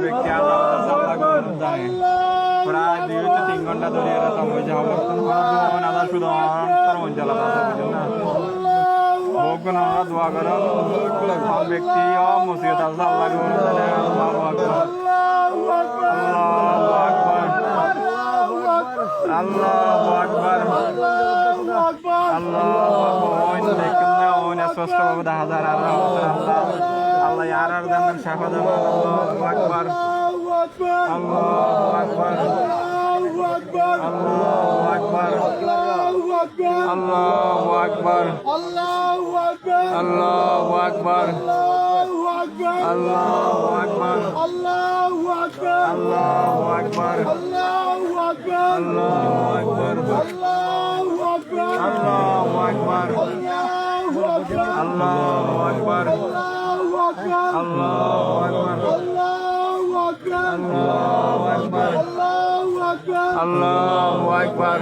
ব্যক্তি আল্লাহ জানে প্রায় 2-3 ঘন্টা ধরে এরা তমজে অবস্থান করেন আল্লাহ শুধু অঞ্চল ভোগনা দোয়া করেন সব ব্যক্তি মুসিবত আল্লাহ আল্লাহু আকবার স্পষ্ট ভাবে দেখা যায় আল্লাহ আর দেন শাফা দেন আল্লাহু আকবার আল্লাহু আকবার আল্লাহু আকবার আল্লাহু আকবার আল্লাহু আকবার আল্লাহু আকবার আল্লাহু আকবার আল্লাহু আকবার আল্লাহু আকবার আল্লাহু আকবার আল্লাহু আকবার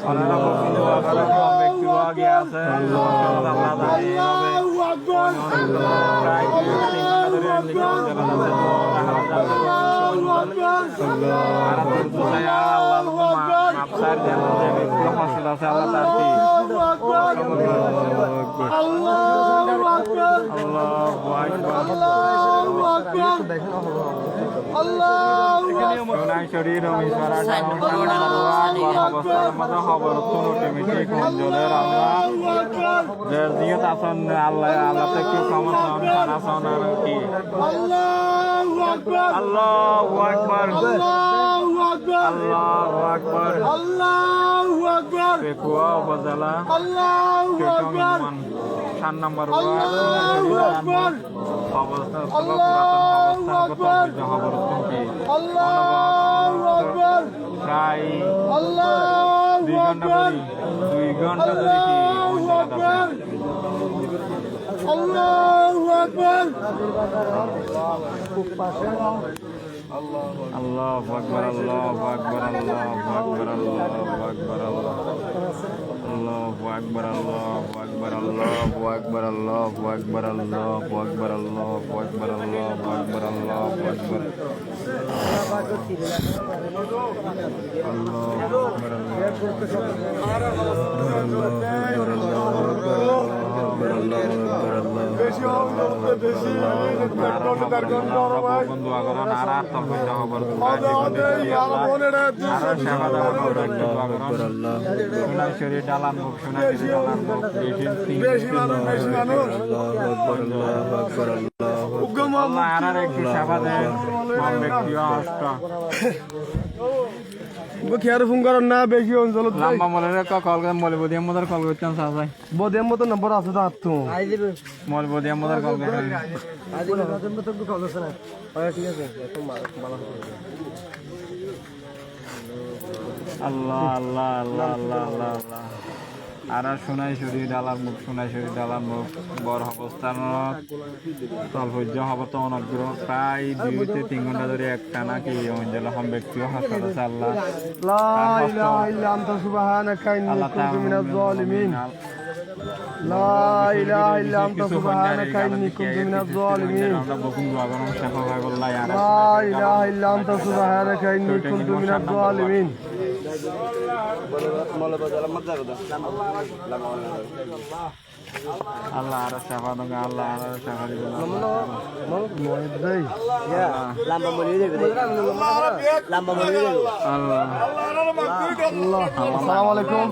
আল্লাহু আকবার ব্যক্তি আগে আছে শরীর খবর অটোমেটিক অঞ্চলের আল্লাহ জিয়ত আসন আল্লাহ আল্লাহ থেকে ক্ষমতান সারাসন আর কি আল্লাহু আকবার আল্লাহু আকবার আল্লাহু আকবার পেকুয়া উপজেলা কেটন 4 নম্বর ওয়ার্ড অবস্থা পুরাতন প্রায় 2 ঘন্টা ধরে কি আল্লাহু আকবার আল্লাহু আকবার আল্লাহু আকবার আল্লাহু আকবার আল্লাহু আকবার আল্লাহু আকবার আল্লাহু আকবার আল্লাহু আকবার আল্লাহু আকবার আল্লাহু আকবার আল্লাহু আকবার আল্লাহু আকবার আল্লাহু আকবার শরীর ডালান মুখ শোনা আর একটু সেবা দেন ব্যক্তি অষ্ট খেয়ার ফোন করেন না বেশি অঞ্চল লম্বা মলের কল করে মলে বদিয়াম মদার কল করতেন সাহায্য বদিয়াম মতো নম্বর আছে তো আর তো মল বদিয়াম মদার কল করে আল্লাহ আল্লাহ আল্লাহ আল্লাহ আল্লাহ আল্লাহ আর সোনাই শরীর ডালার মুখ সোনাই শরীর ডালার মুখ বড় অবস্থান তলভজ্য হবত অনগ্রহ প্রায় 2-3 ঘন্টা ধরে একটা নাকি অঞ্চল হম ব্যক্তিও হাসপাতাল আছে আল্লাহ লা ইলাহা ইল্লা আনতা সুবহানাকা ইন্নী কুনতু মিনাজ জালিমিন লা ইলাহা ইল্লা আনতা সুবহানাকা ইন্নী কুনতু মিনাজ জালিমিন আমরা বকুন দোয়া করুন শাফা ভাই বল্লাহ ইয়া লা ইলাহা ইল্লা আনতা সুবহানাকা ইন্নী কুনতু মিনাজ জালিমিন আল্লাহ আর শাফা দঙ্গা আল্লাহ আর শাফা দিবেন lamba muli deh lamba muli deh আল্লাহ আল্লাহ আসসালামু আলাইকুম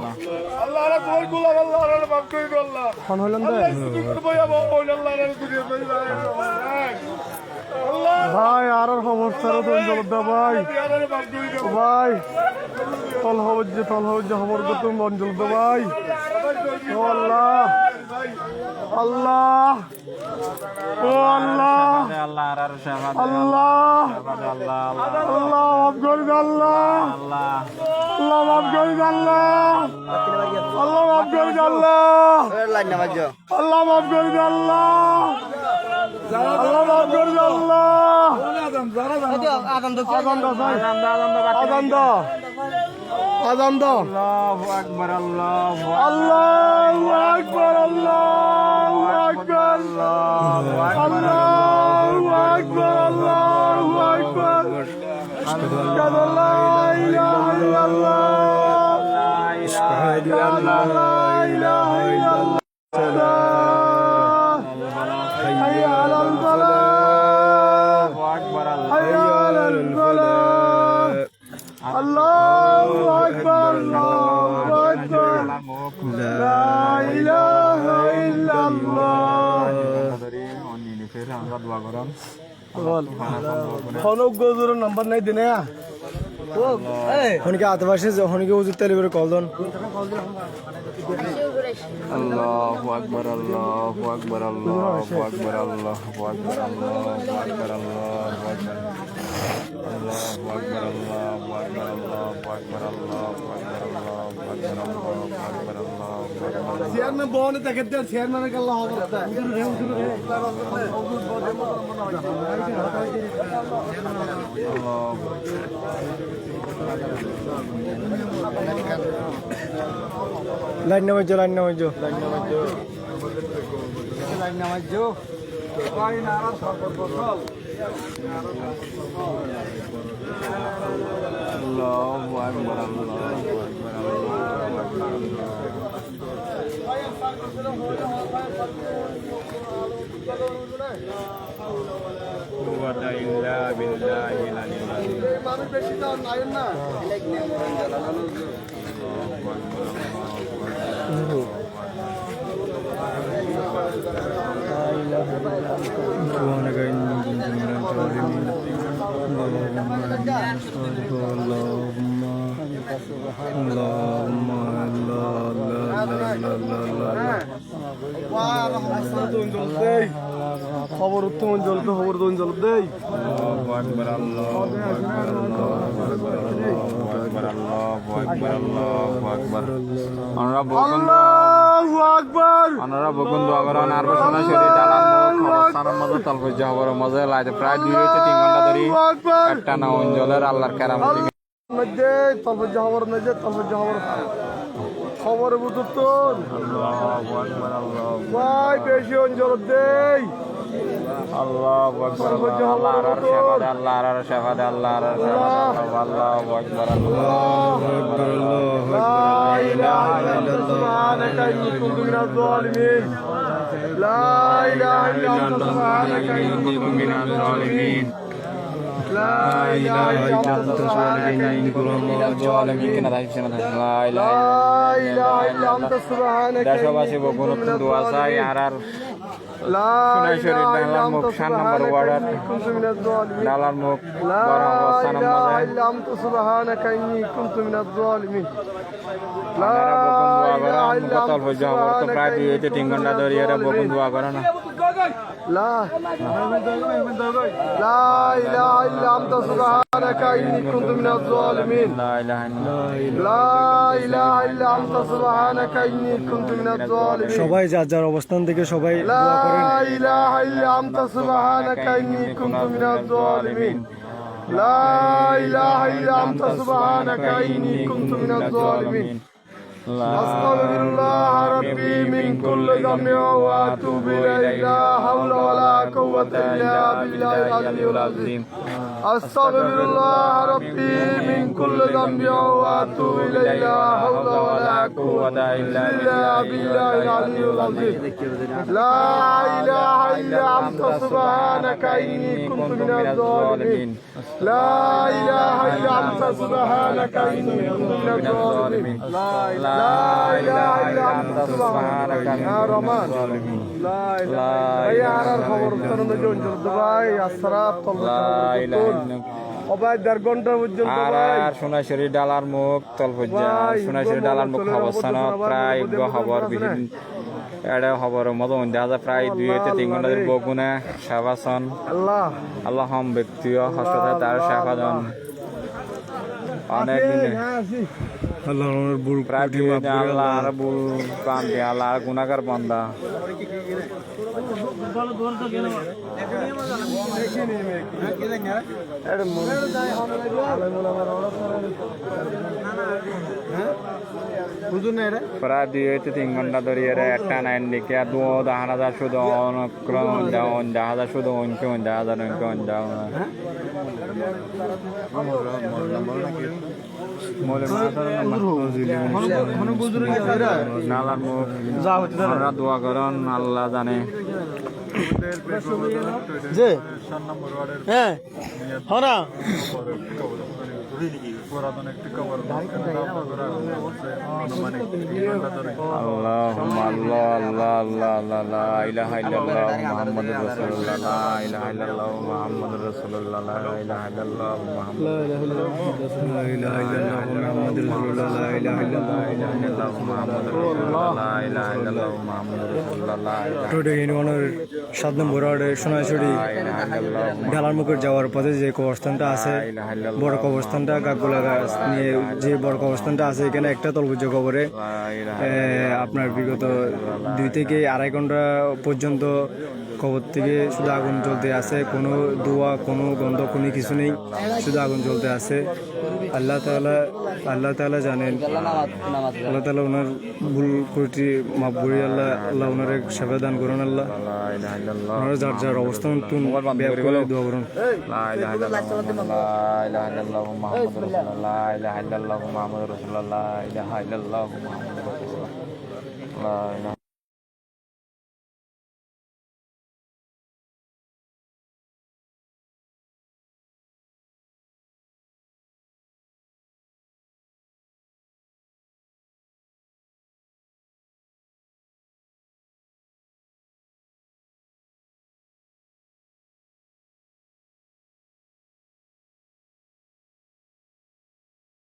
আল্লাহ রে কই গুলা আল্লাহ রে মাফ করে দাও আল্লাহ ফোন হইলেন দে ভাই আর সমস্যা তো ভাই ভাই তল হচ্ছে খবর করতে অঞ্চল তো ভাই ও আল্লাহ আল্লাহ ও আল্লাহ আল্লাহ আর শাফা আল্লাহ আল্লাহ আল্লাহ মাফ করে দাও আল্লাহ আল্লাহ আল্লাহ মাফ করে দাও আল্লাহ আল্লাহ মাফ করে দাও আল্লাহ lain nama jo আল্লাহ মাফ করে দাও আল্লাহ আল্লাহ মাফ করে দাও আল্লাহ adam tuh আজান দাও আজান দাও আল্লাহু আকবার আল্লাহু আল্লাহু আকবার আল্লাহু আকবার আল্লাহু আকবার আল্লাহু আকবার আল্লাহু আকবার আশহাদু আল্লা ইলাহা ইল্লাল্লাহ আশহাদু আল্লা ইলাহা ইল্লাল্লাহ হাইয়া আলাল ফালাহ আল্লাহু আকবার হাইয়া আলাল ফালাহ আল্লাহু আকবার আল্লাহু আকবার লা ইলাহা ইল্লাল্লাহ খনক গজুরের নাম্বার নাই দিনে হনকে আতবাসে হনকে উজুর তেলে করে কল দন আল্লাহু আকবার আল্লাহু আকবার আল্লাহু আকবার আল্লাহু আকবার আল্লাহু আকবার আল্লাহু আকবার আল্লাহু আকবার আল্লাহু আকবার আল্লাহু আকবার আল্লাহু আকবার আল্লাহু আকবার আল্লাহু আকবার আল্লাহু আকবার চেয়ারম্যান বহনে দেখে দেন চেয়ারম্যানের আল্লাহ লাইন নামাইজো লাইন নামাইজো লাইন নামাইজো আল্লাহু আকবার আল্লাহু আকবার আল্লাহু আকবার কুওয়াতা ইল্লা বিল্লাহিল আলিয়্যিল আযীম মানুষ বেশি দাও নাই না খবর উত্তম অঞ্চল তো খবর তো অঞ্চল দেই আল্লাহু আকবার আল্লাহু আকবার আল্লাহু আকবার আল্লাহু আকবার আল্লাহু আকবার আল্লাহু আকবার আল্লাহু আকবার অনারা বকুন দোয়া করেন আর বসনা শরীর ডালাম খবরস্থানের মধ্যে তলফজ যাবার মজা লাইতে প্রায় 2 থেকে 3 ঘন্টা ধরে একটা না অঞ্চলের আল্লাহর কারামত মধ্যে তলফজ যাবার মধ্যে তলফজ যাবার খবর বুঝুন আল্লাহু আকবার আল্লাহু ভাই বেশি অঞ্চল দেই আল্লাহু আকবার আল্লাহর শাহাদাত আল্লাহর শাহাদাত আল্লাহর শাহাদাত আল্লাহু আকবার আল্লাহু আকবার লা ইলাহা ইল্লাল্লাহ সুবহানাকা ইন্নী কুনতু মিনাজ জালিমিন লা ইলাহা ইল্লাল্লাহ সুবহানাকা ইন্নী কুনতু মিনাজ জালিমিন লা ইলাহা ইল্লাল্লাহ সুবহানাকা ইন্নী কুনতু মিনাজ জালিমিন লা ইলাহা ইল্লাল্লাহ সুবহানাকা দেশবাসী বকুন দোয়া চাই আর লা শরীর ডালার মুখ 7 নম্বর ওয়ার্ড কুনতু মিনাজ জালিমিন ডালার মুখ لا বড় অবস্থানের إله মধ্যে إلا أنت سبحانك إني كنت من الظالمين لا আপনারা বকুন দোয়া করেন إله إلا মুখতল أنت হয়ে যাওয়ার তো سبحانك প্রায় 2 إني থেকে 3 كنت ঘন্টা من ধরে এরা বকুন الظالمين দোয়া করে না لا لا إله إلا أنت سبحانك إني كنت من الظالمين লা ইলাহা ইল্লাল্লাহ لا إله إلا أنت سبحانك إني كنت من الظالمين সবাই যার যার অবস্থান থেকে সবাই দোয়া করেন لا إله إلا أنت سبحانك إني كنت من الظالمين لا إله إلا أنت سبحانك إني كنت من الظالمين أستغفر الله ربي من كل ذنب وأتوب إليه لا حول ولا قوة إلا بالله العلي العظيم أستغفر الله ربي من كل ذنب وأتوب إليه لا حول ولا قوة إلا بالله العلي العظيم لا إله إلا أنت سبحانك إني كنت من الظالمين لا إله إلا أنت سبحانك إني كنت من الظالمين لا إله إلا أنت سبحانك يا رحمن لا إله يا خبر ترى جون دبي أسراب طلع অবাই 1.5 ঘন্টা পর্যন্ত আর সোনাশরী ডালার মুখ তলফজ্জা সোনাশরী ডালার মুখ অবস্থানত প্রায় খবর বিহীন এটা খবরের মতো দেখা যায় প্রায় 2 থেকে 3 ঘন্টা ধরে বকুনে শাবাসন আল্লাহ আল্লাহ হাম ব্যক্তিও হাসপাতালে তার শাফাজন অনেক দিনে আল্লাহ ওনার বুল প্রায় আল্লাহ আর বুল কান্দি আল্লাহ আর গুনাহগার বান্দা প্রায় 2-3 ঘন্টা ধরে একটা নাইন দিকে আর 2000 শুধু অনুক্রম যাওন জাহাজ শুধু অঙ্কে জাহাজ অঙ্কে যাও নালার মুখ আমরা দোয়া করেন আল্লাহ জানে যে হ্যাঁ হনা আল্লাহুম্মা আল্লাহ আল্লাহ আল্লাহ আল্লাহ লা ইলাহা ইল্লাল্লাহ মুহাম্মাদুর রাসূলুল্লাহ লা ইলাহা ইল্লাল্লাহ মুহাম্মাদুর রাসূলুল্লাহ লা ইলাহা ইল্লাল্লাহ মুহাম্মাদুর রাসূলুল্লাহ লা ইলাহা ইল্লাল্লাহ মুহাম্মাদুর রাসূলুল্লাহ লা ইলাহা ইল্লাল্লাহ মুহাম্মাদুর রাসূলুল্লাহ লা টোটো ইউনিয়নের 7 নম্বর ওয়ার্ডে সোনাইছড়ি ঢালার মুখের যাওয়ার পথে যে কবরস্থানটা আছে বড় কবরস্থানটা গাছগুলা গাছ নিয়ে যে বড় কবরস্থানটা আছে এখানে একটা তলবুজ কবরে আপনার বিগত 2 থেকে 2.5 ঘন্টা পর্যন্ত কবর থেকে শুধু আগুন জ্বলতে আছে, কোনো দোয়া কোনো গন্ধ কোনো কিছু নেই, শুধু আগুন জ্বলতে আছে। আল্লাহ তাআলা জানেন, আল্লাহ তাআলা ওনার ভুল ত্রুটি মাফ করে আল্লাহ ওনার সেবা দান করুন। আল্লাহ ওনারা যার যার অবস্থান ব্যাপ করে দোয়া করুন। লা ইলাহা ইল্লাল্লাহ মুহাম্মাদুর রাসূলুল্লাহ লা ইলাহা ইল্লাল্লাহ মুহাম্মাদুর রাসূলুল্লাহ লা ইলাহা ইল্লাল্লাহ মুহাম্মাদুর রাসূলুল্লাহ লা ইলাহা